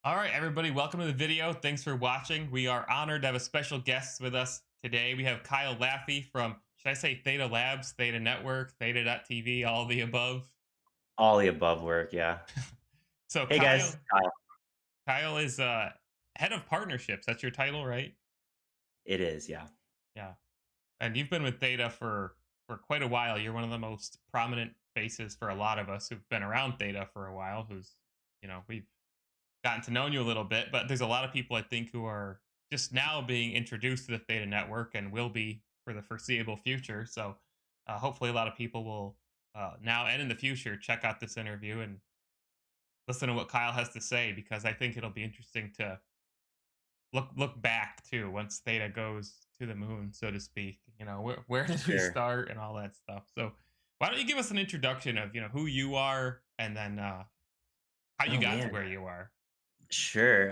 All right, everybody, welcome to the video. Thanks for watching. We are honored to have a special guest with us today. We have Kyle Laffey from, should I say Theta Labs, Theta Network, Theta.tv, all the above. All the above work, yeah. So Hey guys, Kyle. Kyle is head of partnerships. That's your title, right? It is, yeah. Yeah. And you've been with Theta for quite a while. You're one of the most prominent faces for a lot of us who've been around Theta for a while, we've gotten to know you a little bit, but there's a lot of people I think who are just now being introduced to the Theta network and will be for the foreseeable future. So hopefully, a lot of people will now and in the future check out this interview and listen to what Kyle has to say because I think it'll be interesting to look back to once Theta goes to the moon, so to speak. Where did we Sure. start and all that stuff. So why don't you give us an introduction of who you are and then how you Oh got to man. where you are. Sure.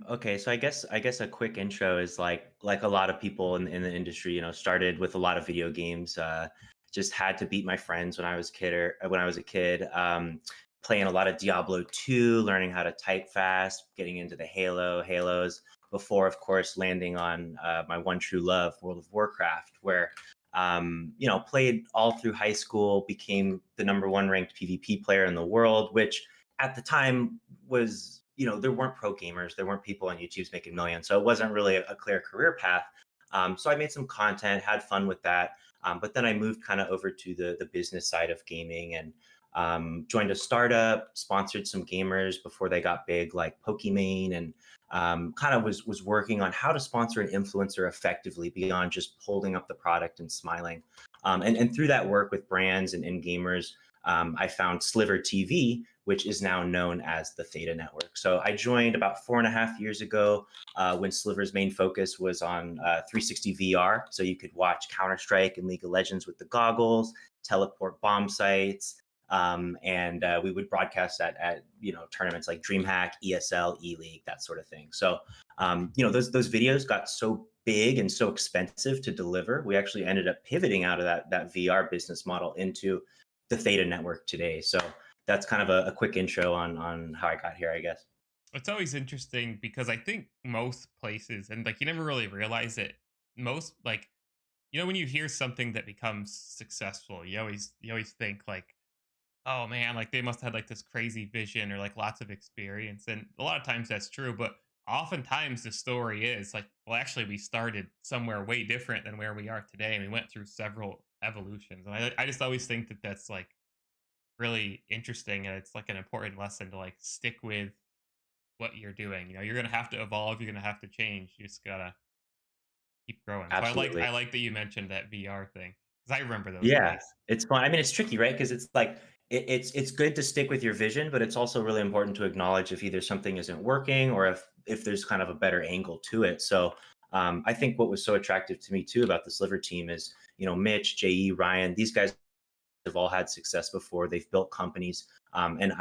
Okay, so I guess a quick intro is like a lot of people in the industry, started with a lot of video games. Just had to beat my friends when I was when I was a kid. Playing a lot of Diablo 2, learning how to type fast, getting into the Halos, before of course landing on my one true love, World of Warcraft, where played all through high school, became the number one ranked PvP player in the world, which at the time was, there weren't pro gamers, there weren't people on YouTube's making millions, so it wasn't really a clear career path. So I made some content, had fun with that, but then I moved kind of over to the business side of gaming and joined a startup, sponsored some gamers before they got big, like Pokimane, and kind of was working on how to sponsor an influencer effectively beyond just holding up the product and smiling. And through that work with brands and gamers, I found Sliver TV, which is now known as the Theta Network. So I joined about 4.5 years ago when Sliver's main focus was on 360 VR. So you could watch Counter-Strike and League of Legends with the goggles, teleport bomb sites, and we would broadcast at tournaments like DreamHack, ESL, E League, that sort of thing. So those videos got so big and so expensive to deliver, we actually ended up pivoting out of that VR business model into the Theta network today. So that's kind of a quick intro on how I got here, I guess. It's always interesting because I think most places, and like you never really realize it, most like when you hear something that becomes successful, you always think like, oh man, like they must have had like this crazy vision or like lots of experience. And a lot of times that's true, but oftentimes the story is like, well, actually we started somewhere way different than where we are today. And we went through several evolutions. And I just always think that that's like really interesting. And it's like an important lesson to like stick with what you're doing. You're gonna have to evolve. You're gonna have to change. You just gotta keep growing. So I like Absolutely. I like that you mentioned that VR thing because I remember those Yeah, days. it's fun. I mean, it's tricky, right? Because it's like it's good to stick with your vision, but it's also really important to acknowledge if either something isn't working or if there's kind of a better angle to it. So I think what was so attractive to me too about the Sliver team is, Mitch, JE, Ryan, these guys have all had success before. They've built companies, and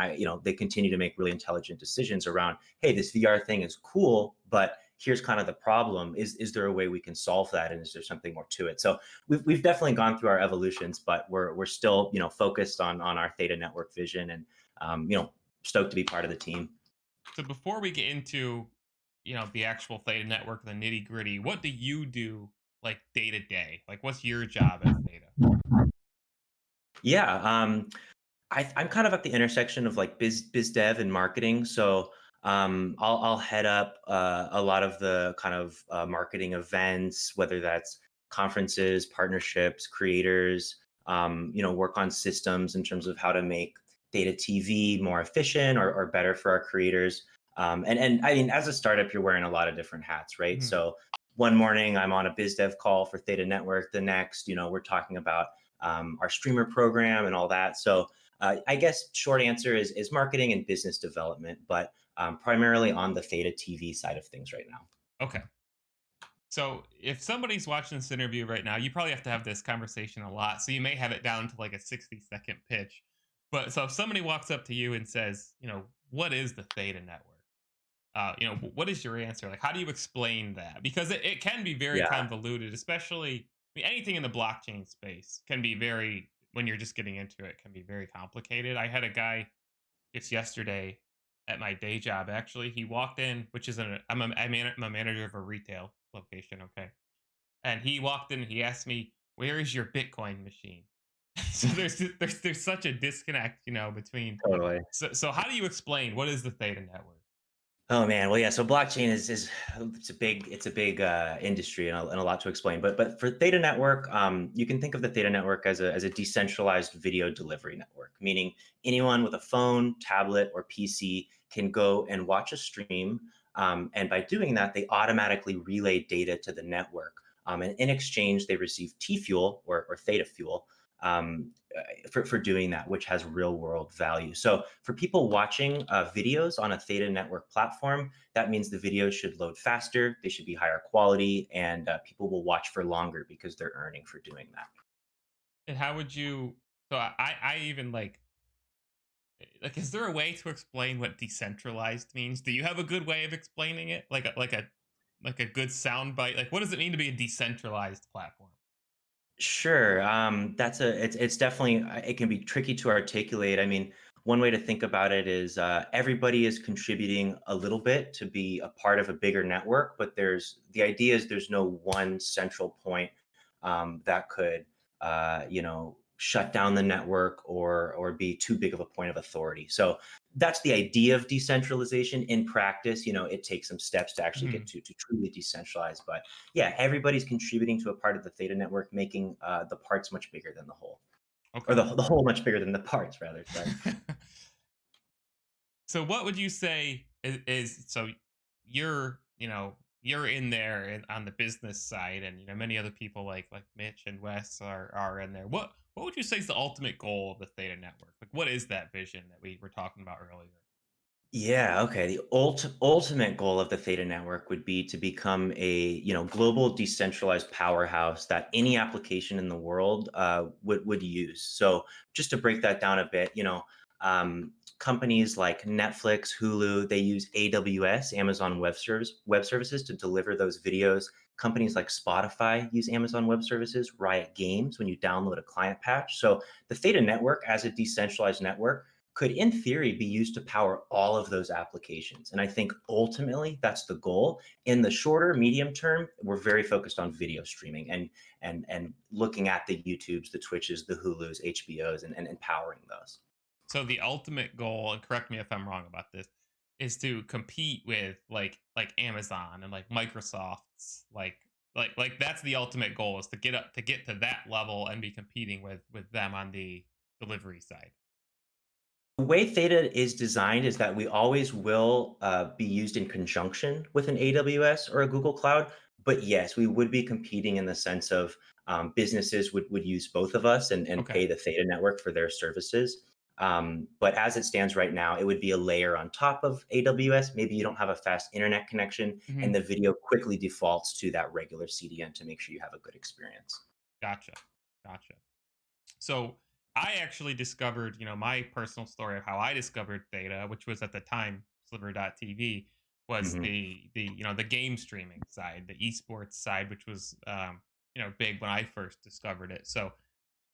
they continue to make really intelligent decisions around, hey, this VR thing is cool, but here's kind of the problem. Is there a way we can solve that, and is there something more to it? So we've definitely gone through our evolutions, but we're still focused on our Theta network vision, and stoked to be part of the team. So before we get into, the actual Theta network, the nitty gritty, what do you do like day to day? Like, what's your job at Theta? Yeah, I'm kind of at the intersection of like biz dev and marketing. So I'll head up a lot of the kind of marketing events, whether that's conferences, partnerships, creators. Work on systems in terms of how to make data TV more efficient or better for our creators. And I mean, as a startup, you're wearing a lot of different hats, right? Mhm. So one morning I'm on a biz dev call for Theta Network. The next, we're talking about our streamer program and all that. So I guess short answer is marketing and business development, but primarily on the Theta TV side of things right now. Okay. So if somebody's watching this interview right now, you probably have to have this conversation a lot. So you may have it down to like a 60-second pitch. But so if somebody walks up to you and says, what is the Theta network? What is your answer? Like, how do you explain that? Because it can be very Yeah, convoluted, especially anything in the blockchain space can be when you're just getting into it, can be very complicated. I had a guy just yesterday at my day job. Actually, he walked in, which is I'm a manager of a retail location. Okay, and he walked in. And he asked me, "Where is your Bitcoin machine?" So there's such a disconnect, between. Totally. So how do you explain what is the Theta Network? Oh man, well yeah. So blockchain is it's a big industry and a lot to explain. But for Theta Network, you can think of the Theta Network as a decentralized video delivery network, meaning anyone with a phone, tablet, or PC can go and watch a stream, and by doing that, they automatically relay data to the network, and in exchange, they receive T fuel or Theta fuel. For doing that, which has real world value. So for people watching videos on a Theta Network platform, that means the videos should load faster, they should be higher quality, and people will watch for longer because they're earning for doing that. And how would you? So I even is there a way to explain what decentralized means? Do you have a good way of explaining it? Like a good sound bite? Like what does it mean to be a decentralized platform? Sure. That's it's definitely it can be tricky to articulate. I mean, one way to think about it is everybody is contributing a little bit to be a part of a bigger network, but the idea is there's no one central point that could shut down the network or be too big of a point of authority. So that's the idea of decentralization. In practice, it takes some steps to actually get Mhm. to truly decentralize, but yeah, everybody's contributing to a part of the Theta network, making the parts much bigger than the whole, or Okay. the whole much bigger than the parts, rather. Sorry. So what would you say is so you're in there on the business side, and many other people like Mitch and Wes are in there. What would you say is the ultimate goal of the Theta Network? Like what is that vision that we were talking about earlier? Yeah, okay. The ultimate goal of the Theta network would be to become a global decentralized powerhouse that any application in the world would use. So just to break that down a bit, companies like Netflix, Hulu, they use AWS, Amazon Web Services, to deliver those videos. Companies like Spotify use Amazon Web Services, Riot Games when you download a client patch. So the Theta network, as a decentralized network, could in theory be used to power all of those applications. And I think ultimately that's the goal. In the shorter, medium term, we're very focused on video streaming and looking at the YouTubes, the Twitches, the Hulus, HBOs, and empowering those. So the ultimate goal, and correct me if I'm wrong about this, is to compete with like Amazon and like Microsoft's like that's the ultimate goal is to get to that level and be competing with them on the delivery side. The way Theta is designed is that we always will be used in conjunction with an AWS or a Google Cloud. But yes, we would be competing in the sense of businesses would use both of us and Okay. pay the Theta network for their services. But as it stands right now, it would be a layer on top of AWS. Maybe you don't have a fast internet connection, and Mhm. the video quickly defaults to that regular CDN to make sure you have a good experience. Gotcha. Gotcha. So I actually discovered, my personal story of how I discovered Theta, which was at the time Sliver.tv, was Hmm. the game streaming side, the esports side, which was big when I first discovered it. So,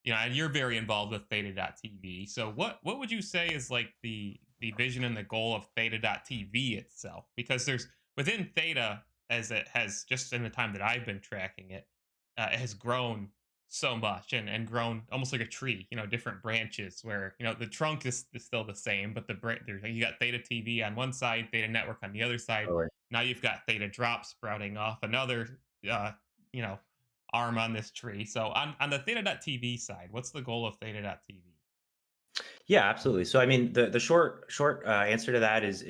and you're very involved with Theta.tv. So what would you say is like the vision and the goal of Theta.tv itself? Because there's within Theta, as it has just in the time that I've been tracking it, it has grown so much and grown almost like a tree, different branches where, the trunk is still the same, but there's you got Theta TV on one side, Theta Network on the other side. Now you've got Theta Drop sprouting off another, uh, you know, arm on this tree. So on the Theta.tv side, what's the goal of Theta.tv? Yeah, absolutely. So I mean, the short answer to that is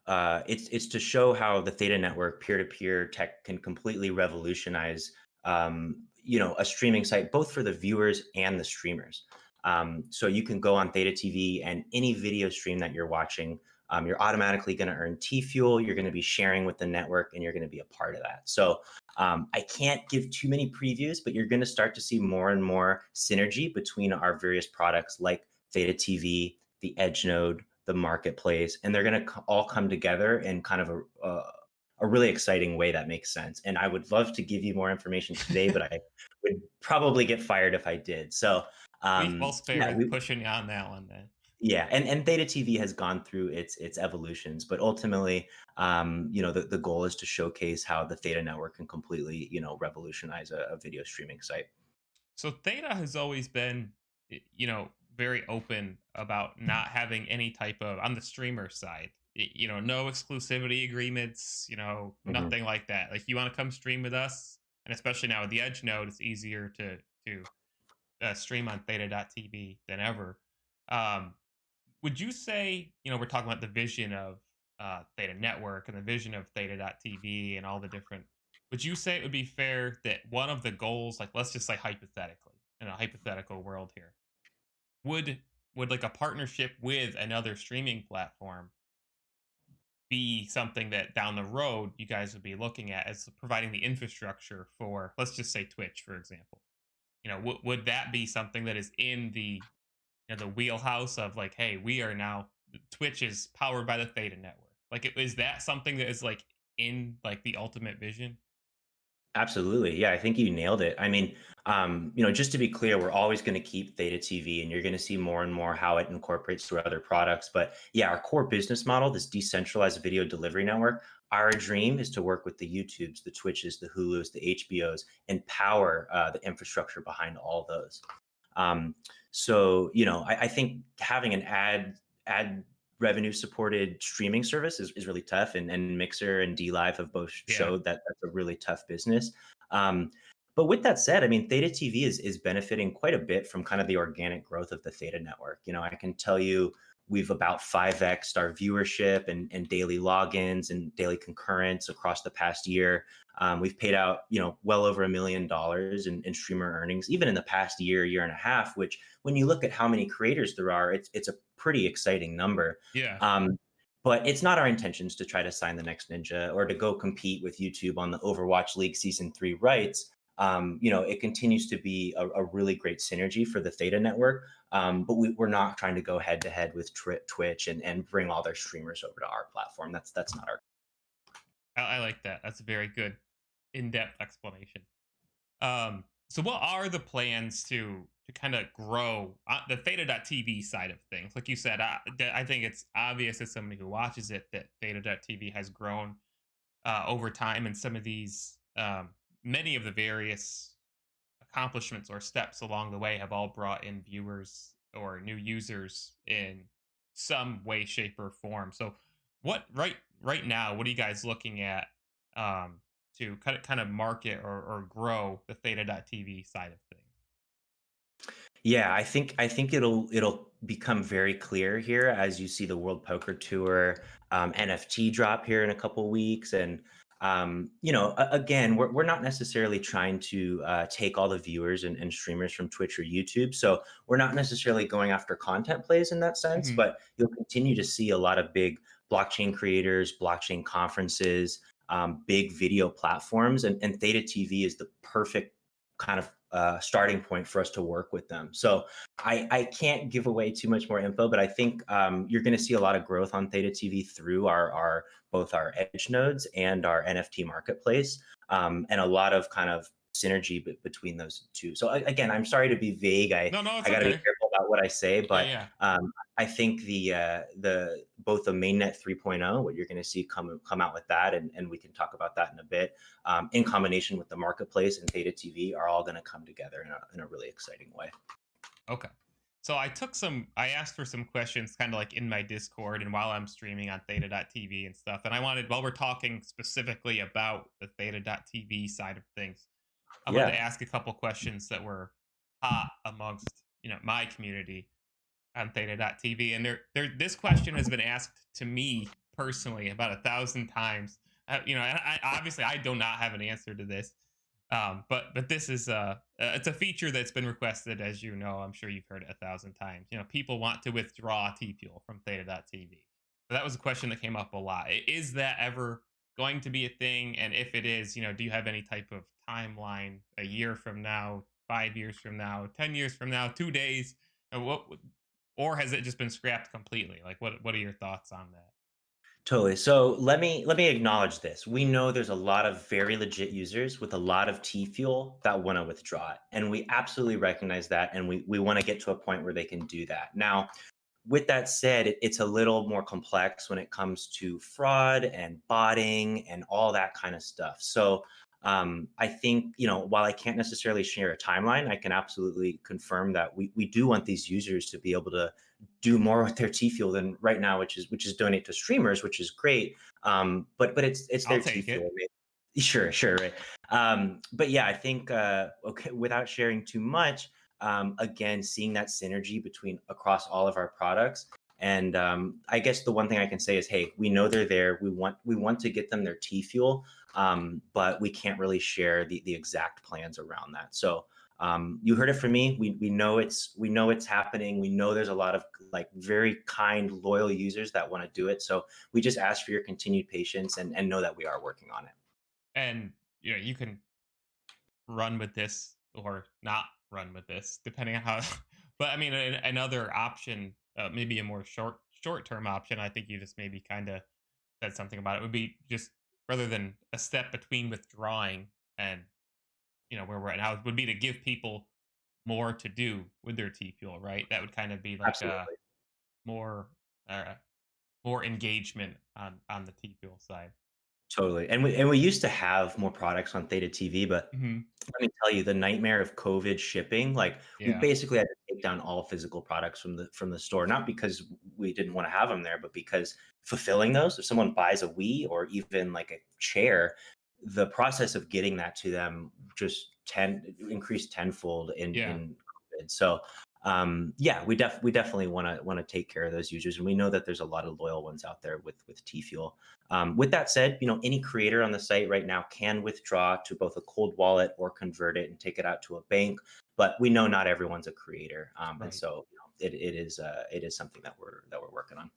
it's to show how the Theta network peer to peer tech can completely revolutionize a streaming site both for the viewers and the streamers. So you can go on Theta TV and any video stream that you're watching, you're automatically going to earn T fuel. You're going to be sharing with the network, and you're going to be a part of that. So I can't give too many previews, but you're going to start to see more and more synergy between our various products like Theta TV, the Edge node, the marketplace, and they're going to all come together in kind of a really exciting way that makes sense. And I would love to give you more information today, but I would probably get fired if I did. So We false yeah, fair pushing you on that one then. Yeah, and Theta TV has gone through its evolutions, but ultimately, the goal is to showcase how the Theta Network can completely, revolutionize a video streaming site. So Theta has always been, very open about not having any type of on the streamer side. No exclusivity agreements. Mhm. Nothing like that. Like you want to come stream with us, and especially now with the Edge node, it's easier to stream on Theta.tv than ever. Um, would you say, we're talking about the vision of Theta Network and the vision of Theta.tv and all the different, would you say it would be fair that one of the goals, like let's just say hypothetically, in a hypothetical world here, would would like a partnership with another streaming platform be something that down the road you guys would be looking at as providing the infrastructure for, let's just say Twitch, for example? Would that be something that is in the wheelhouse of like, hey, we are now Twitch is powered by the Theta Network. Like, is that something that is like in like the ultimate vision? Absolutely. Yeah, I think you nailed it. I mean, just to be clear, we're always going to keep Theta TV and you're going to see more and more how it incorporates through other products. But yeah, our core business model, this decentralized video delivery network, our dream is to work with the YouTubes, the Twitches, the Hulus, the HBOs, and power the infrastructure behind all those. Um, so, I think having an ad revenue supported streaming service is really tough. And Mixer and D Live have both Yeah. showed that that's a really tough business. Um, but with that said, I mean, Theta TV is benefiting quite a bit from kind of the organic growth of the Theta network. I can tell you we've about 5x'd our viewership and daily logins and daily concurrence across the past year. We've paid out, well over $1 million in streamer earnings, even in the past year and a half, which when you look at how many creators there are, it's a pretty exciting number. Yeah. Um, but it's not our intentions to try to sign the next Ninja or to go compete with YouTube on the Overwatch League Season 3 rights. It continues to be a really great synergy for the Theta network. But we're not trying to go head to head with Twitch and bring all their streamers over to our platform. That's not our. I like that. That's a very good in-depth explanation. So what are the plans to kind of grow the Theta.tv side of things? Like you said, I think it's obvious as somebody who watches it that Theta.tv has grown over time, and some of these, many of the various accomplishments or steps along the way have all brought in viewers or new users in some way, shape, or form. So, what right now? What are you guys looking at to kind of market or grow the Theta.tv side of things? Yeah, I think it'll become very clear here as you see the World Poker Tour NFT drop here in a couple weeks, and again, we're not necessarily trying to take all the viewers and streamers from Twitch or YouTube, so we're not necessarily going after content plays in that sense, Hmm. but you'll continue to see a lot of big blockchain creators, blockchain conferences, big video platforms, and Theta TV is the perfect kind of starting point for us to work with them. So I can't give away too much more info, but I think you're going to see a lot of growth on Theta TV through our both our edge nodes and our NFT marketplace, and a lot of kind of synergy between those two. So again, I'm sorry to be vague. I No, no, it's I got to be okay. careful about what I say, Yeah, but yeah. I think the both the mainnet 3.0, what you're going to see come out with that, and we can talk about that in a bit, in combination with the marketplace and Theta TV, are all going to come together in a really exciting way. Okay. So I asked for some questions kind of like in my Discord and while I'm streaming on Theta.tv and stuff. And I wanted, while we're talking specifically about the Theta.tv side of things, I wanted to Yeah, ask a couple questions that were hot amongst, my community on Theta.tv. And this question has been asked to me personally about 1,000 times. Obviously I do not have an answer to this. But this is it's a feature that's been requested, as you know. I'm sure you've heard it 1,000 times. People want to withdraw T Fuel from Theta.tv. So that was a question that came up a lot. Is that ever going to be a thing? And if it is, do you have any type of timeline? A year from now, 5 years from now, 10 years from now, 2 days? Or has it just been scrapped completely? Like, what are your thoughts on that? totally. So let me acknowledge this. We know there's a lot of very legit users with a lot of T fuel that want to withdraw it, and we absolutely recognize that, and we want to get to a point where they can do that. Now, with that said, it's a little more complex when it comes to fraud and botting and all that kind of stuff. So I think, while I can't necessarily share a timeline, I can absolutely confirm that we do want these users to be able to do more with their T fuel than right now, which is donate to streamers, which is great. But it's I'll their T take fuel. it. Sure, sure, right. But yeah, I think okay, without sharing too much, again, seeing that synergy between across all of our products. And I guess the one thing I can say is, hey, we know they're there. We want to get them their T fuel, but we can't really share the exact plans around that. So you heard it from me. We know it's happening. We know there's a lot of like very kind, loyal users that want to do it. So we just ask for your continued patience and know that we are working on it. And you can run with this or not run with this, depending on how. But I mean, another option, maybe a more short term option. I think you just maybe kind of said something about it. Would be just rather than a step between withdrawing and where we're at now, would be to give people more to do with their T fuel, right? That would kind of be like a Absolutely. more uh, more engagement on the T fuel side. Totally. And we used to have more products on Theta TV, but Hmm. let me tell you, the nightmare of COVID shipping, like we Yeah, basically had to take down all physical products from the store, not because we didn't want to have them there, but because fulfilling those, if someone buys a Wii or even like a chair, the process of getting that to them just increased tenfold in yeah. COVID. So yeah, we definitely want to take care of those users, and we know that there's a lot of loyal ones out there with T Fuel. With that said, any creator on the site right now can withdraw to both a cold wallet or convert it and take it out to a bank. But we know not everyone's a creator, and Right. so it is something that we're working on.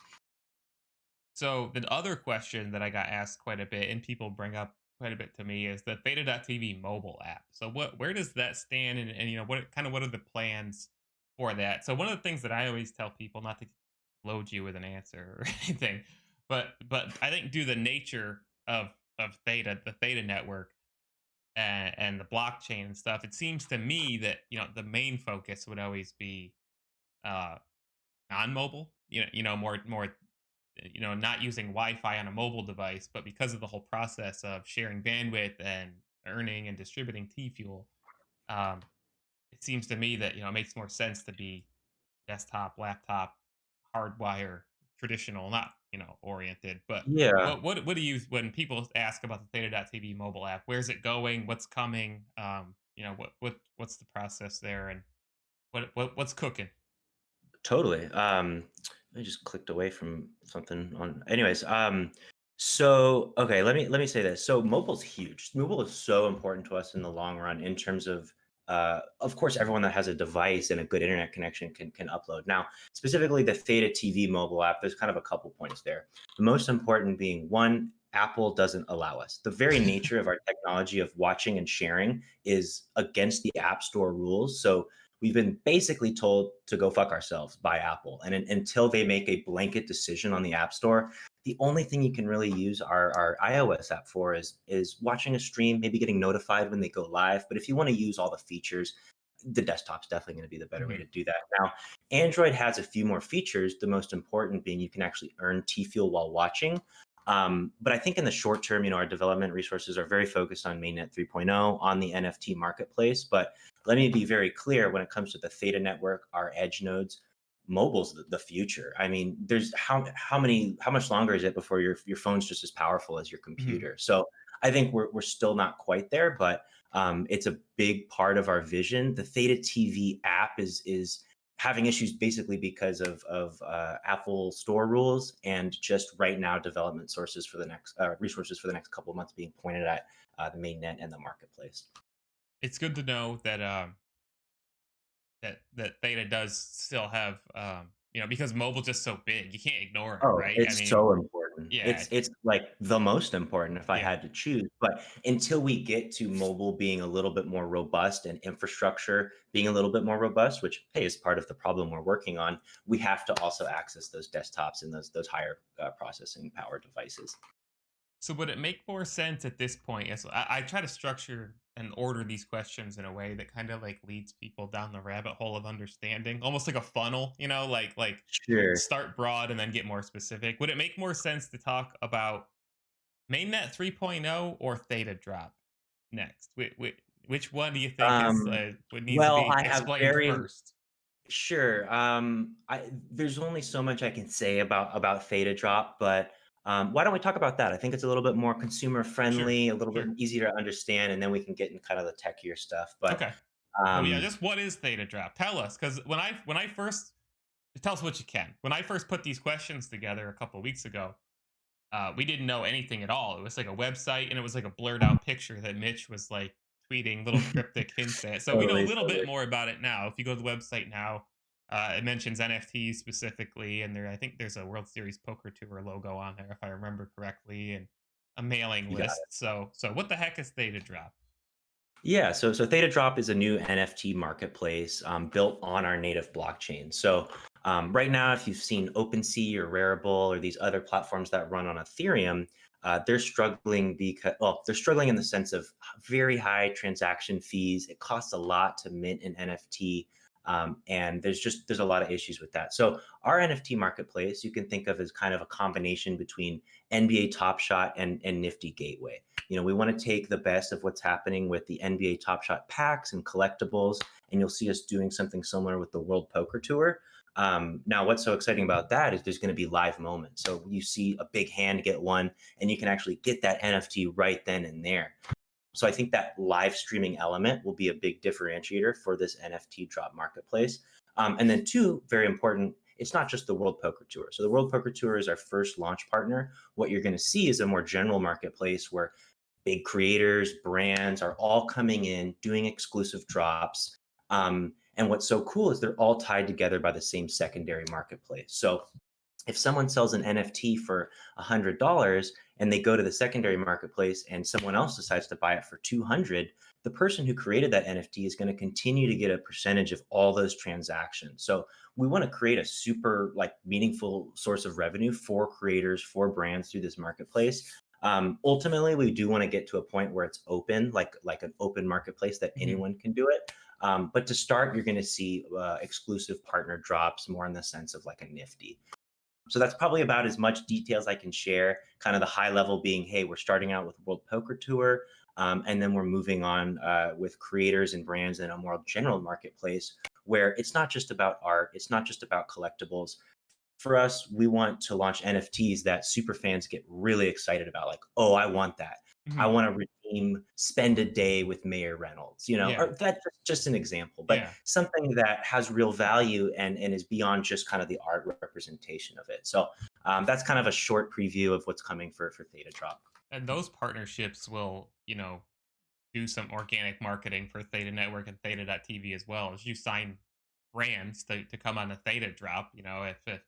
So the other question that I got asked quite a bit, and people bring up quite a bit to me, is the Theta.tv mobile app. So where does that stand, and what are the plans for that? So one of the things that I always tell people, not to load you with an answer or anything, but I think due to the nature of Theta, the Theta network, and the blockchain and stuff, it seems to me that the main focus would always be uh non-mobile, more not using Wi-Fi on a mobile device, but because of the whole process of sharing bandwidth and earning and distributing T fuel, um, it seems to me that it makes more sense to be desktop, laptop, hardwire, traditional, not oriented. But Yeah. what do you when people ask about the Theta.tv mobile app? Where's it going? What's coming? What's the process there, and what's cooking? Totally. I just clicked away from something on. Anyways, so okay, let me say this. So mobile's huge. Mobile is so important to us in the long run in terms of course, everyone that has a device and a good internet connection can upload. Now, specifically the Theta TV mobile app, there's kind of a couple points there. The most important being one. Apple doesn't allow us. The very nature of our technology of watching and sharing is against the App Store rules. So we've been basically told to go fuck ourselves by Apple. And until they make a blanket decision on the App Store, the only thing you can really use our iOS app for is watching a stream, maybe getting notified when they go live. But if you want to use all the features, the desktop's definitely going to be the better way Mhm. to do that. Now, Android has a few more features, the most important being you can actually earn T Fuel while watching. But I think in the short term, our development resources are very focused on mainnet 3.0 on the NFT marketplace. But let me be very clear when it comes to the Theta network, our edge nodes, mobile's the future. I mean, there's how much longer is it before your phone's just as powerful as your Mhm. computer? So I think we're still not quite there, but it's a big part of our vision. The Theta TV app is having issues basically because of Apple Store rules and just right now development sources for the next resources for the next couple of months being pointed at the mainnet and the marketplace. It's good to know that that Theta does still have because mobile's just so big, you can't ignore it, Oh, right? I it's mean, so important. yeah, It's like the most important if I yeah. had to choose. But until we get to mobile being a little bit more robust and infrastructure being a little bit more robust, which hey is part of the problem we're working on, we have to also access those desktops and those higher processing power devices. So would it make more sense at this point? As I try to structure and order these questions in a way that kind of like leads people down the rabbit hole of understanding, almost like a funnel, like Sure. start broad and then get more specific. Would it make more sense to talk about mainnet 3.0 or Theta Drop next? Which one do you think is Um, what needs to well, be I have explained very first? sure. There's only so much I can say about Theta Drop, but why don't we talk about that? I think it's a little bit more consumer Sure, friendly, a little bit sure. easier to understand, and then we can get in kind of the techier stuff. But Okay. So yeah, um, just what is Theta Drop? Tell us, because when I first tell us what you can. When I first put these questions together a couple of weeks ago, we didn't know anything at all. It was like a website, and it was like a blurred out picture that Mitch was like tweeting little cryptic hints at. So we know a totally, little bit totally. more about it now. If you go to the website now, it mentions NFTs specifically, and I think there's a World Series Poker Tour logo on there, if I remember correctly, and a mailing You got list. So what the heck is Theta Drop? Yeah, so Theta Drop is a new NFT marketplace built on our native blockchain. So right now, if you've seen OpenSea or Rarible or these other platforms that run on Ethereum, they're struggling because they're struggling in the sense of very high transaction fees. It costs a lot to mint an NFT, and there's a lot of issues with that. So our NFT marketplace, you can think of as kind of a combination between NBA Top Shot and Nifty Gateway. We want to take the best of what's happening with the NBA Top Shot packs and collectibles, and you'll see us doing something similar with the World Poker Tour. Now, what's so exciting about that is there's going to be live moments. So you see a big hand get one, and you can actually get that NFT right then and there. So I think that live streaming element will be a big differentiator for this NFT drop marketplace. And then two, very important, it's not just the World Poker Tour. So the World Poker Tour is our first launch partner. What you're going to see is a more general marketplace where big creators, brands are all coming in, doing exclusive drops. And what's so cool is they're all tied together by the same secondary marketplace. So if someone sells an NFT for $100 and they go to the secondary marketplace and someone else decides to buy it for 200, the person who created that NFT is going to continue to get a percentage of all those transactions. So we want to create a super like meaningful source of revenue for creators, for brands through this marketplace. Ultimately, we do want to get to a point where it's open, like an open marketplace that Mhm. anyone can do it. But to start, you're going to see exclusive partner drops more in the sense of like a Nifty. So that's probably about as much details I can share. Kind of the high level being, hey, we're starting out with World Poker Tour, and then we're moving on with creators and brands in a more general marketplace where it's not just about art, it's not just about collectibles. For us, we want to launch NFTs that super fans get really excited about. Like, oh, I want that. I Mhm. want to redeem, spend a day with Mayor Reynolds, Yeah. or that's just an example, but Yeah. something that has real value and is beyond just kind of the art representation of it. So that's kind of a short preview of what's coming for Theta Drop. And those partnerships will, do some organic marketing for Theta Network and Theta.tv as well as you sign brands to come on a Theta drop. If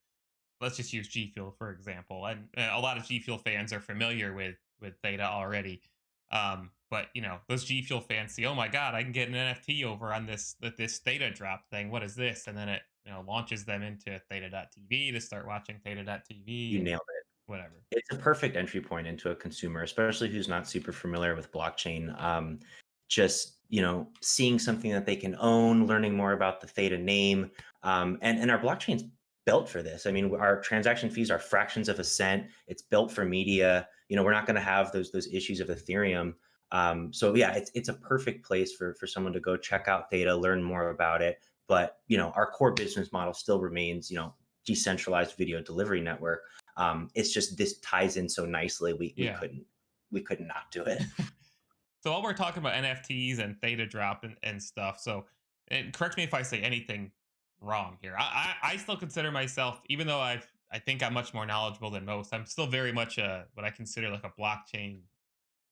let's just use G Fuel for example, and a lot of G Fuel fans are familiar with Theta already. But those G Fuel fans see, oh my god, I can get an NFT over on this Theta drop thing. What is this? And then it launches them into Theta.tv to start watching Theta.tv You and nailed it. whatever. It's a perfect entry point into a consumer, especially who's not super familiar with blockchain. Just seeing something that they can own, learning more about the Theta name, and our blockchain's built for this. I mean, our transaction fees are fractions of a cent. It's built for media. We're not going to have those issues of Ethereum. So yeah, it's a perfect place for someone to go check out Theta, learn more about it. But our core business model still remains decentralized video delivery network. It's just this ties in so nicely. We we Yeah. couldn't we could not do it. So while we're talking about NFTs and Theta Drop and stuff, so and correct me if I say anything wrong here. I still consider myself, even though I think I'm much more knowledgeable than most, I'm still very much a what I consider like a blockchain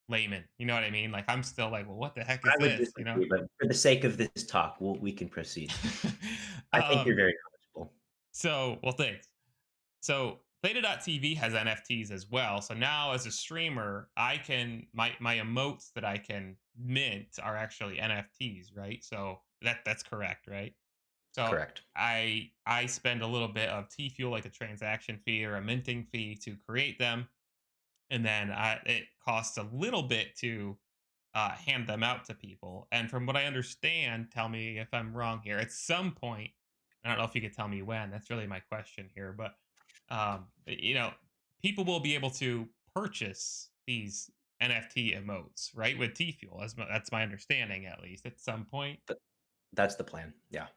layman. You know what I mean? Like I'm still like, well, what the heck is I would this? You know? disagree, but for the sake of this talk, we can proceed. I think you're um. very knowledgeable. So well, thanks. So Theta.tv has NFTs as well. So now as a streamer, I can my emotes that I can mint are actually NFTs, right? So that's correct, right? So Correct. I spend a little bit of T fuel like a transaction fee or a minting fee to create them. and then it costs a little bit to hand them out to people. And from what I understand, tell me if I'm wrong here. At some point, I don't know if you could tell me when. That's really my question here, but people will be able to purchase these NFT emotes, right, with T Fuel. That's my understanding, at least, at some point. Th- That's the plan. Yeah.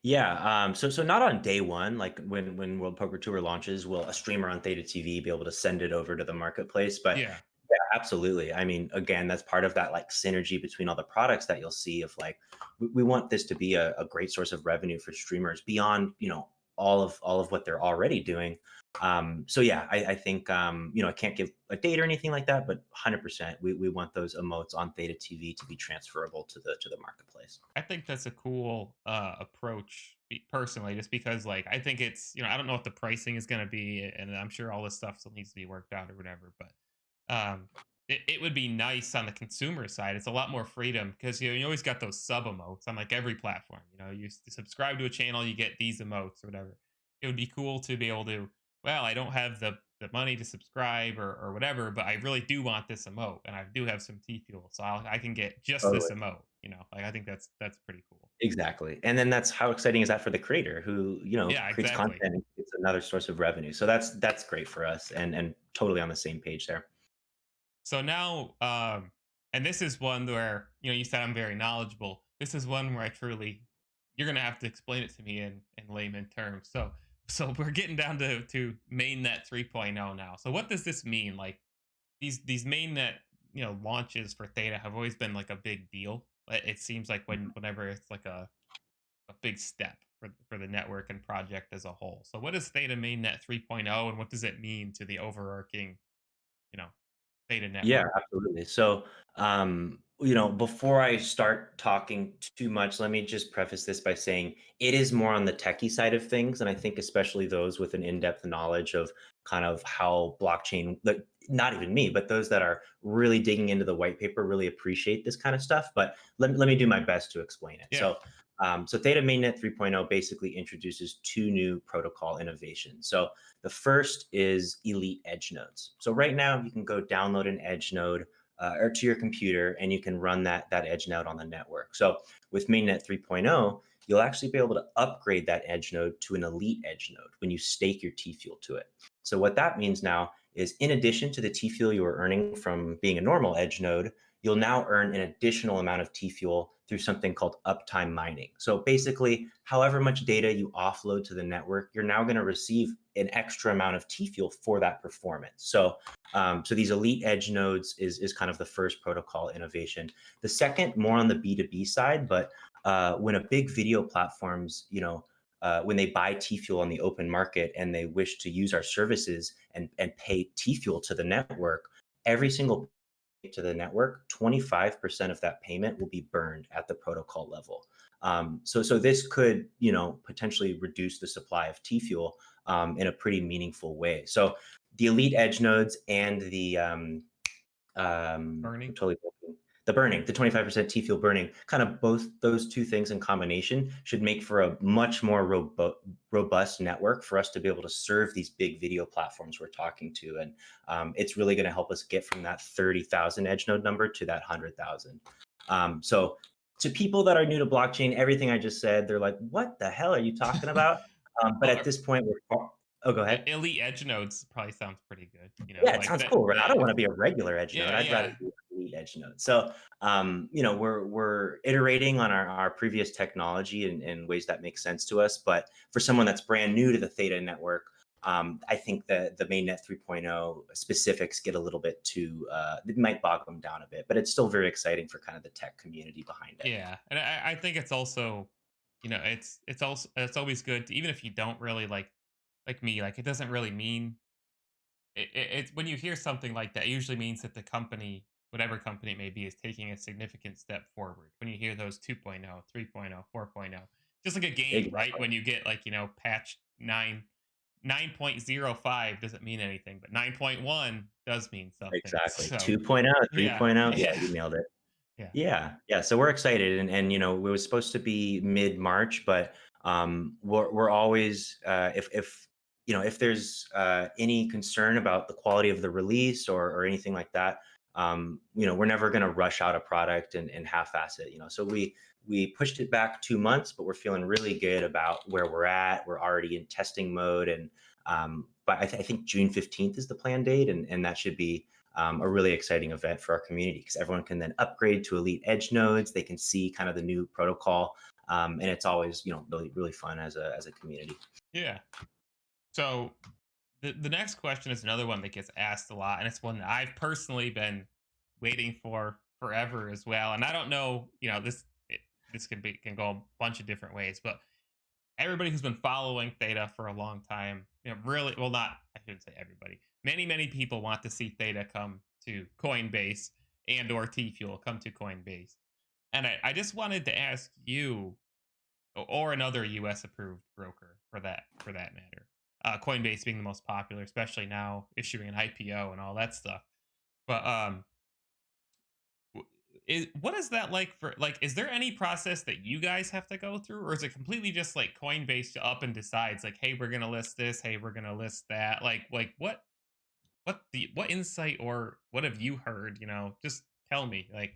Yeah. So not on day one, like when World Poker Tour launches, will a streamer on Theta TV be able to send it over to the marketplace? But Yeah, yeah, absolutely. I mean, again, that's part of that like synergy between all the products that you'll see. Of like, we want this to be a great source of revenue for streamers beyond all of what they're already doing. So yeah, I think I can't give a date or anything like that, but 100%, we want those emotes on Theta TV to be transferable to the marketplace. I think that's a cool approach personally, just because like I think it's I don't know what the pricing is going to be, and I'm sure all this stuff still needs to be worked out or whatever. But it would be nice on the consumer side. It's a lot more freedom because you always got those sub emotes on like every platform. You subscribe to a channel, you get these emotes or whatever. It would be cool to be able to. Well, I don't have the money to subscribe or whatever, but I really do want this emote, and I do have some T fuel, so I can get just this Totally. emote. Like I think that's pretty cool. Exactly. And then that's how exciting is that for the creator who, Yeah, creates exactly. content and it's another source of revenue. So that's great for us and totally on the same page there. So now, and this is one where you said I'm very knowledgeable. This is one where I truly, you're gonna have to explain it to me in layman terms. So we're getting down to mainnet 3.0 now. So what does this mean? Like these mainnet launches for Theta have always been like a big deal. It seems like whenever it's like a big step for the network and project as a whole. So what is Theta mainnet 3.0, and what does it mean to the overarching you know Theta Yeah, network? absolutely. So, before I start talking too much, let me just preface this by saying it is more on the techie side of things. And I think especially those with an in-depth knowledge of kind of how blockchain, like not even me, but those that are really digging into the white paper really appreciate this kind of stuff. But let me do my best to explain it. Yeah. So Theta Mainnet 3.0 basically introduces two new protocol innovations. So the first is elite edge nodes. So right now you can go download an edge node or to your computer, and you can run that edge node on the network. So with Mainnet 3.0, you'll actually be able to upgrade that edge node to an elite edge node when you stake your T fuel to it. So what that means now is in addition to the T fuel you were earning from being a normal edge node, you'll now earn an additional amount of T fuel through something called uptime mining. So basically, however much data you offload to the network, you're now going to receive an extra amount of T fuel for that performance. So these elite edge nodes is kind of the first protocol innovation. The second, more on the B2B side, but when a big video platforms, when they buy T fuel on the open market and they wish to use our services and pay T fuel to the network, every single to the network, 25% of that payment will be burned at the protocol level. So this could, potentially reduce the supply of T fuel in a pretty meaningful way. So the elite edge nodes and I'm Burning. totally blanking. The burning, the 25% T fuel burning, kind of both those two things in combination should make for a much more robust network for us to be able to serve these big video platforms we're talking to. And it's really going to help us get from that 30,000 edge node number to that 100,000. So to people that are new to blockchain, everything I just said, they're like, what the hell are you talking about? But Well, at this point, oh, go ahead. elite edge nodes probably sounds pretty good. Yeah, it Like sounds that. cool, right? I don't want to be a regular edge node. Yeah, I'd rather yeah. be a lead edge node. So, we're iterating on our previous technology in ways that make sense to us. But for someone that's brand new to the Theta network, I think that the mainnet 3.0 specifics get a little bit too, it might bog them down a bit, but it's still very exciting for kind of the tech community behind it. Yeah, and I think it's also, it's always good to, even if you don't really like me, like it doesn't really mean it's when you hear something like that, it usually means that the company, whatever company it may be, is taking a significant step forward. When you hear those 2.0, 3.0, 4.0, just like a game, right? Exactly. When you get like patch 9.05 doesn't mean anything, but 9.1 does mean something. Exactly. So 2.0, yeah, 3.0. Yeah, yeah, you nailed it. yeah. Yeah, yeah. So we're excited, and it was supposed to be mid March, but we're always if if there's any concern about the quality of the release or anything like that, we're never going to rush out a product and half-ass it. So we pushed it back 2 months, but we're feeling really good about where we're at. We're already in testing mode, and but I think June 15th is the planned date, and that should be a really exciting event for our community because everyone can then upgrade to Elite Edge nodes. They can see kind of the new protocol, and it's always really really fun as a community. Yeah. So the next question is another one that gets asked a lot, and it's one that I've personally been waiting for forever as well. And I don't know, this can go a bunch of different ways, but everybody who's been following Theta for a long time, really, well, not, I shouldn't say everybody. Many people want to see Theta come to Coinbase and or T Fuel come to Coinbase. And I just wanted to ask you or another US approved broker for that matter. Coinbase being the most popular, especially now issuing an IPO and all that stuff. But what is that like for, like, is there any process that you guys have to go through, or is it completely just like Coinbase up and decides like, hey, we're gonna list this, hey, we're gonna list that, like what insight or what have you heard, just tell me, like,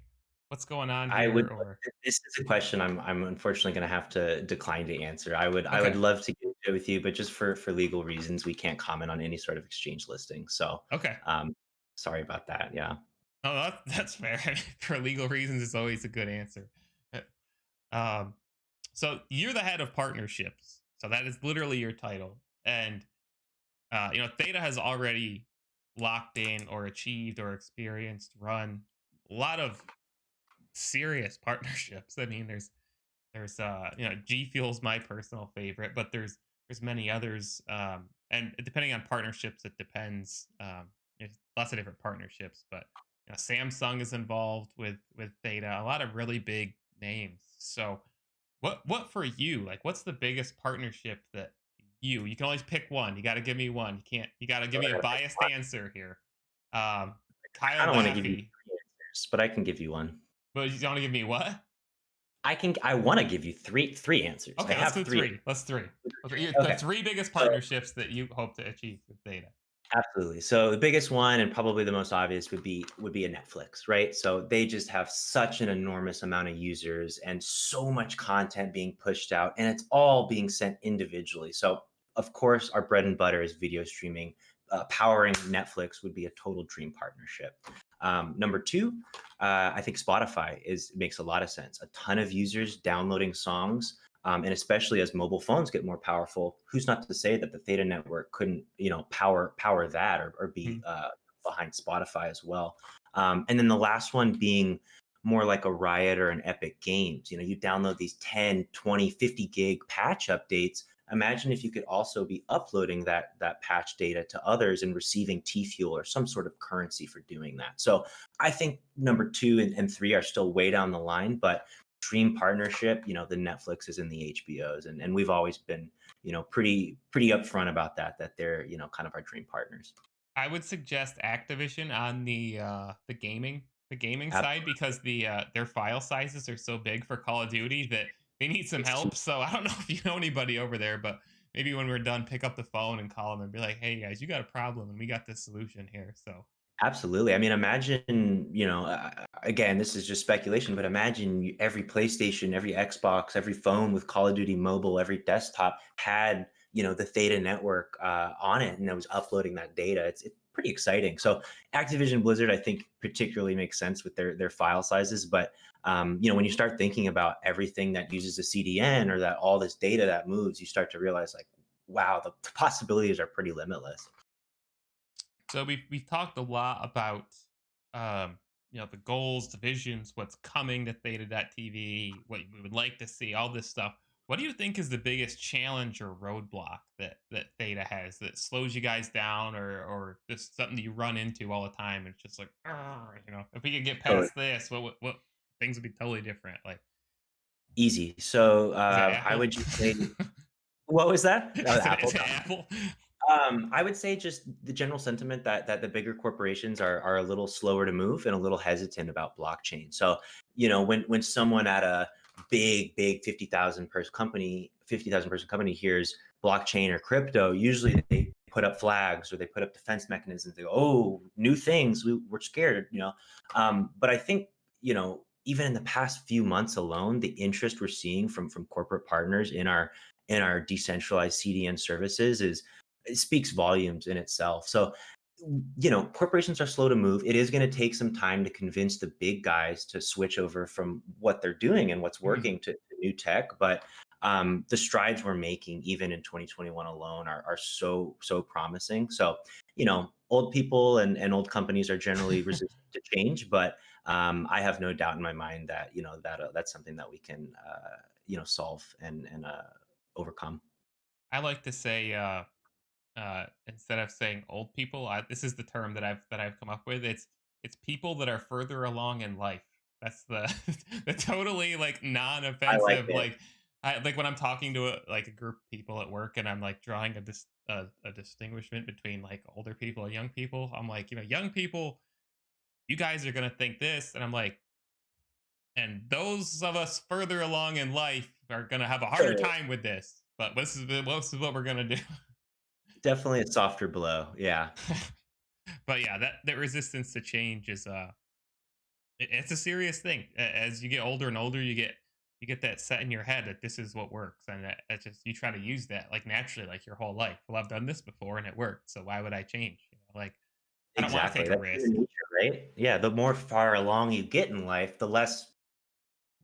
what's going on I here? would. Or This is a question I'm unfortunately going to have to decline to answer. I would okay. love to get into it with you, but just for legal reasons, we can't comment on any sort of exchange listing. So, Okay. um, sorry about that. Yeah. Oh, that's fair. For legal reasons, it's always a good answer. Um, so you're the head of partnerships. So that is literally your title. And Theta has already locked in or achieved or experienced run a lot of serious partnerships. I mean, there's G Fuel's my personal favorite, but there's many others. And depending on partnerships, it depends. There's lots of different partnerships, but Samsung is involved with Theta, a lot of really big names. So what for you? Like, what's the biggest partnership that you can always pick one. You got to give me one. You got to give So me I a gotta pick biased one. answer here. Um, I Kyle don't want to give you Laffey. three answers, but I can give you one. But you want to give me what? I want to give you three answers. I Okay, let's have do three. three. Let's three. The Okay. three biggest So partnerships that you hope to achieve with Theta. absolutely. So the biggest one and probably the most obvious would be a Netflix, right? So they just have such an enormous amount of users and so much content being pushed out, and it's all being sent individually. So of course, our bread and butter is video streaming. Powering Netflix would be a total dream partnership. Number two, I think Spotify makes a lot of sense. A ton of users downloading songs, and especially as mobile phones get more powerful, who's not to say that the Theta network couldn't, power that or be Mhm. behind Spotify as well. And then the last one being more like a Riot or an Epic Games. You download these 10, 20, 50 gig patch updates. Imagine if you could also be uploading that patch data to others and receiving T Fuel or some sort of currency for doing that. So I think number two and three are still way down the line, but dream partnership, the Netflixes and the HBOs. And we've always been, pretty upfront about that they're, kind of our dream partners. I would suggest Activision on the gaming side, Absolutely. because their file sizes are so big for Call of Duty that they need some It's too help. So I don't know if you know anybody over there, but maybe when we're done, pick up the phone and call them and be like, "Hey guys, you got a problem, and we got this solution here." So Absolutely. I mean, imagine, again, this is just speculation, but imagine every PlayStation, every Xbox, every phone with Call of Duty Mobile, every desktop had, the Theta network on it, and it was uploading that data. It's pretty exciting. So Activision Blizzard, I think, particularly makes sense with their file sizes. But when you start thinking about everything that uses a CDN or that all this data that moves, you start to realize like, wow, the possibilities are pretty limitless. we've talked a lot about the goals, the visions, what's coming to Theta.tv, what we would like to see, all this stuff. What do you think is the biggest challenge or roadblock that Theta has that slows you guys down, or just something that you run into all the time? And it's just like, "Arr," if we could get So past this, what things would be totally different? Like, easy. So is it I Apple? would just say, what was that? Oh, Is Apple. it Apple? I would say just the general sentiment that the bigger corporations are a little slower to move and a little hesitant about blockchain. So, when someone at a big 50,000 person company hears blockchain or crypto, usually they put up flags or they put up defense mechanisms. They go, oh, new things, we're scared, you know. But I think, you know, even in the past few months alone, the interest we're seeing from corporate partners in our decentralized CDN services is, it speaks volumes in itself. So, you know, corporations are slow to move. It is going to take some time to convince the big guys to switch over from what they're doing and what's Mhm. working to new tech. But the strides we're making, even in 2021 alone, are so promising. So, you know, old people and old companies are generally resistant to change, but I have no doubt in my mind that, you know, that that's something that we can you know, solve and overcome. I like to say, instead of saying old people, this is the term that I've come up with. It's people that are further along in life. That's the the totally like I like non-offensive. it. Like I like when I'm talking to like a group of people at work, and I'm like drawing a distinguishment between like older people and young people. I'm like, you know, young people, you guys are gonna think this, and I'm like, and those of us further along in life are gonna have a harder Sure. time with this. But this is what we're gonna do. Definitely a softer blow. Yeah. But yeah, that resistance to change is it's a serious thing. As you get older and older, you get that set in your head that this is what works, and that just you try to use that like naturally, like your whole life. Well, I've done this before and it worked, so why would I change? You know, like I don't want to Exactly. take a That's risk. human nature, right? Yeah. The more far along you get in life, the less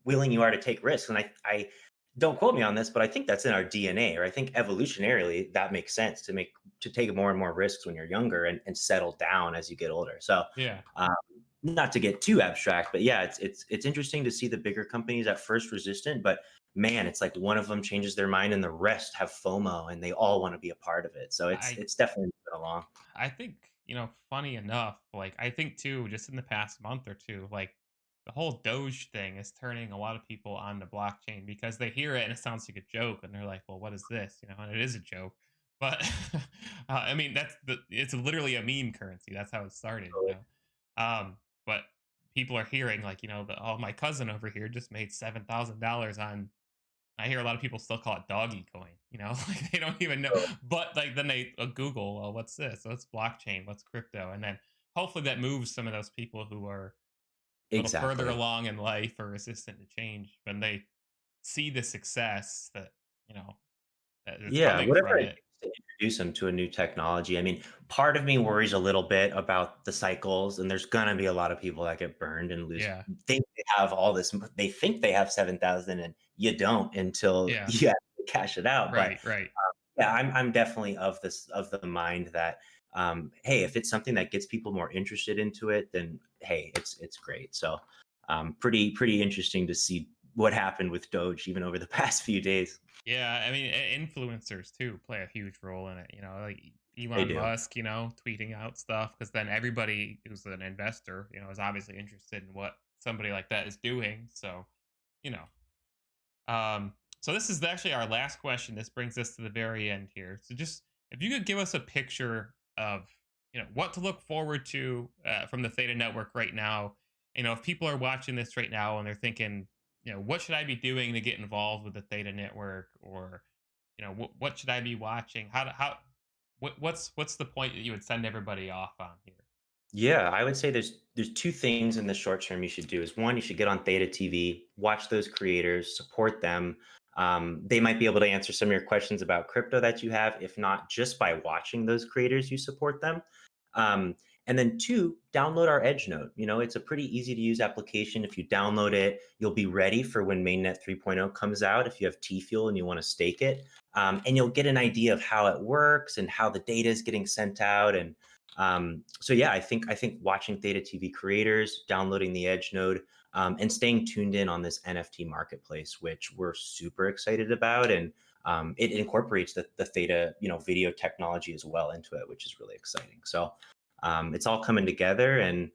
willing you are to take risks. And I don't quote me on this, but I think that's in our DNA, or I think evolutionarily that makes sense to take more and more risks when you're younger and settle down as you get older. So, Yeah, um, not to get too abstract, but yeah, it's interesting to see the bigger companies at first resistant, but man, it's like one of them changes their mind and the rest have FOMO and they all want to be a part of it. So I it's definitely moving along. I think, you know, funny enough, like I think too, just in the past month or two, like the whole Doge thing is turning a lot of people on the blockchain because they hear it and it sounds like a joke, and they're like, "Well, what is this?" You know, and it is a joke. But I mean, it's literally a meme currency. That's how it started. You know, but people are hearing like, you know, oh, my cousin over here just made $7,000 on. I hear a lot of people still call it doggy coin, you know, like they don't even know. So, But like then they Google, well, what's this? What's blockchain? What's crypto? And then hopefully that moves some of those people who are a little further exactly. along in life or resistant to change when they see the success that, you know, that is Yeah, coming whatever from it it. takes to introduce them to a new technology. I mean, part of me worries a little bit about the cycles, and there's gonna be a lot of people that get burned and lose. Yeah. Think they have all this. They think they have 7,000, and you don't until Yeah. you actually cash it out. But Right. Right. yeah, I'm definitely of the mind that hey, if it's something that gets people more interested into it, then hey, it's great. So pretty interesting to see what happened with Doge even over the past few days. Yeah, I mean, influencers too play a huge role in it. You know, like They Elon do. Musk, you know, tweeting out stuff because then everybody who's an investor, you know, is obviously interested in what somebody like that is doing. So, you know, so this is actually our last question. This brings us to the very end here. So, just if you could give us a picture of, you know, what to look forward to from the Theta Network right now. You know, if people are watching this right now and they're thinking, you know, what should I be doing to get involved with the Theta Network, or you know, what should I be watching? What's the point that you would send everybody off on here? Yeah, I would say there's two things in the short term you should do. Is one, you should get on Theta TV, watch those creators, support them. They might be able to answer some of your questions about crypto that you have. If not, just by watching those creators, you support them. Um, and then two, download our Edge Node. You know, it's a pretty easy to use application. If you download it, you'll be ready for when mainnet 3.0 comes out. If you have T Fuel and you want to stake it, and you'll get an idea of how it works and how the data is getting sent out. And so yeah, I think watching Theta TV creators, downloading the Edge node, and staying tuned in on this NFT marketplace, which we're super excited about, and it incorporates the Theta, you know, video technology as well into it, which is really exciting. So it's all coming together, and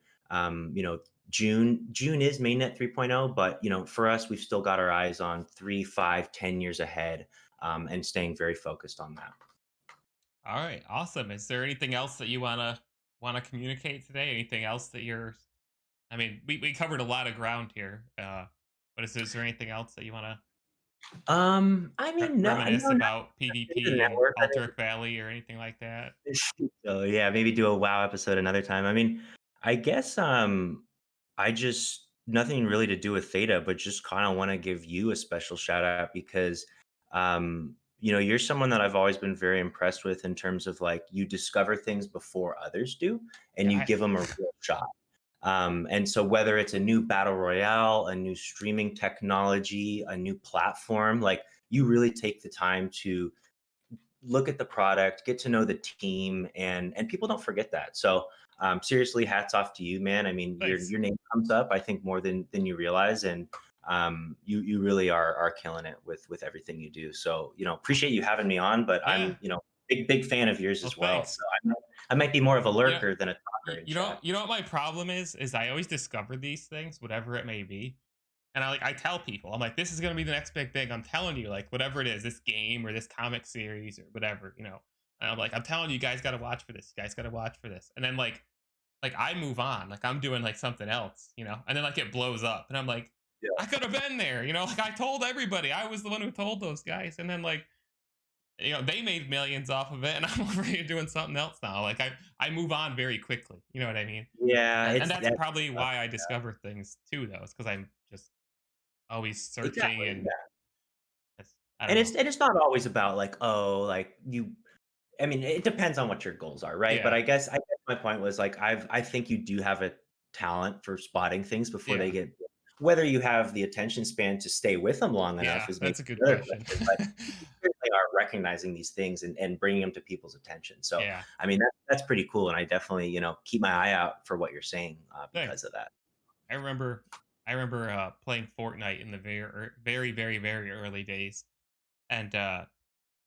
you know, June is mainnet 3.0, but you know, for us, we've still got our eyes on 3, 5, 10 years ahead, and staying very focused on that. All right, awesome. Is there anything else that you wanna communicate today? Anything else that you're I mean, we covered a lot of ground here. But is there anything else that you wanna? I mean, no, Reminisce no, not about the PvP and network. I Altered Valley or anything like that? So yeah, maybe do a WoW episode another time. I mean, I guess I just nothing really to do with Theta, but just kind of want to give you a special shout out because you're someone that I've always been very impressed with in terms of like you discover things before others do and Yeah, you give them a real shot. And so whether it's a new battle royale, a new streaming technology, a new platform, like you really take the time to look at the product, get to know the team, and people don't forget that. So seriously, hats off to you, man. I mean, your thanks. your name comes up, I think, more than you realize, and you really are killing it with everything you do. So appreciate you having me on, but Yeah. I'm big fan of yours Well, as well. So thanks. I might be more of a You know, lurker than a talker in chat. you know what my problem is I always discover these things, whatever it may be, and I tell people, I'm like, this is gonna be the next big thing. I'm telling you, like whatever it is, this game or this comic series or whatever, And I'm like, I'm telling you, you guys got to watch for this. You guys got to watch for this. And then like I move on, like I'm doing like something else, and then like it blows up, and I'm like, Yeah, I could have been there, like I told everybody, I was the one who told those guys, and then like they made millions off of it, and I'm over here doing something else now. Like I move on very quickly. You know what I mean? yeah, And it's that's that probably why I discover things too, though. It's because I'm just always searching, exactly. and I don't And know. it's not always about like, oh, like you I mean, it depends on what your goals are, right? But Yeah, I guess my point was like I think you do have a talent for spotting things before they yeah, get whether you have the attention span to stay with them long enough yeah. is maybe That's a good another question. question, but you certainly are recognizing these things and bringing them to people's attention. So, Yeah, I mean, that's pretty cool, and I definitely, keep my eye out for what you're saying, because thanks. of that. I remember, playing Fortnite in the very, very, very early days, and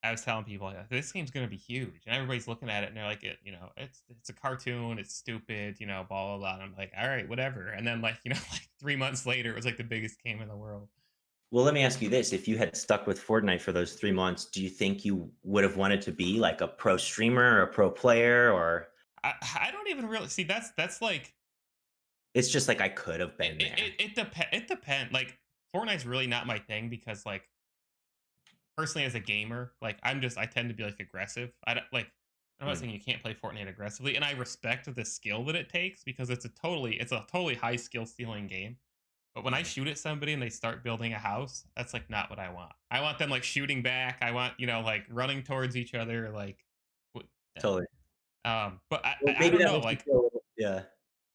I was telling people, like, this game's gonna be huge, and everybody's looking at it and they're like, it's a cartoon, it's stupid, blah blah blah. And I'm like, all right, whatever. And then like like 3 months later, it was like the biggest game in the world. Well, let me ask you this. If you had stuck with Fortnite for those 3 months, do you think you would have wanted to be like a pro streamer or a pro player, or I don't even really see that's like it's just like I could have it been there? it depends. Like Fortnite's really not my thing because like personally as a gamer, like I tend to be like aggressive. I don't like I'm not Mm, saying you can't play Fortnite aggressively, and I respect the skill that it takes because it's a totally high skill stealing game. But when I mhm. shoot at somebody and they start building a house, that's like not what I want. I want them like shooting back. I want, like running towards each other, like yeah. Totally. But Well, I maybe don't that know, makes you like feel a little yeah.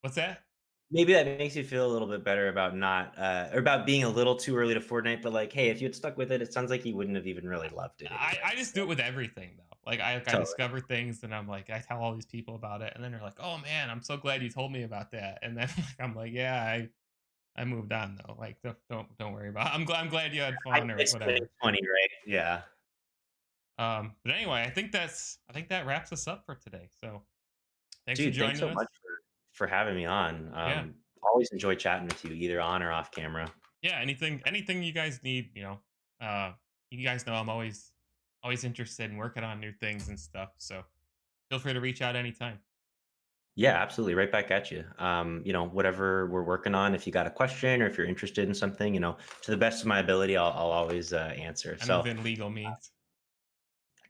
what's that? Maybe that makes you feel a little bit better about not, or about being a little too early to Fortnite, but, like, hey, if you had stuck with it, it sounds like you wouldn't have even really loved it I anyways, just so do it with everything though. I totally. discover things and I'm like I tell all these people about it and then they're like, "Oh man, I'm so glad you told me about that." And then like, I'm like, "Yeah, I moved on though. Like don't worry about it. I'm glad you had fun or Hindsight's whatever." 20/20, right? Yeah. But anyway, I think that wraps us up for today. So, thanks for Dude, thanks joining so much us. for having me on. Yeah. Always enjoy chatting with you, either on or off camera. Yeah, anything you guys need, you guys know I'm always interested in working on new things and stuff. So, feel free to reach out anytime. Yeah, absolutely. Right back at you. Whatever we're working on, if you got a question or if you're interested in something, to the best of my ability, I'll always answer. And So within legal means.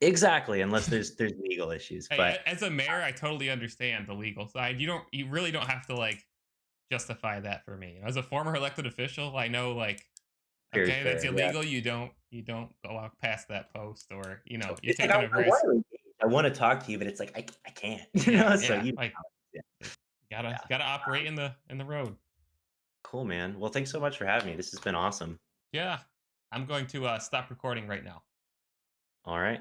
exactly, unless there's legal issues. Hey, But as a mayor, I totally understand the legal side. You really don't have to like justify that for me. As a former elected official, I know like very okay, that's fair. Yeah. illegal. You don't go out past that post or, you're It's like I taking a want risk. to engage. I want to talk to you, but it's like I can't. Yeah, So yeah. Like yeah, yeah. gotta operate in the road. Cool, man. Well, thanks so much for having me. This has been awesome. Yeah. I'm going to stop recording right now. All right.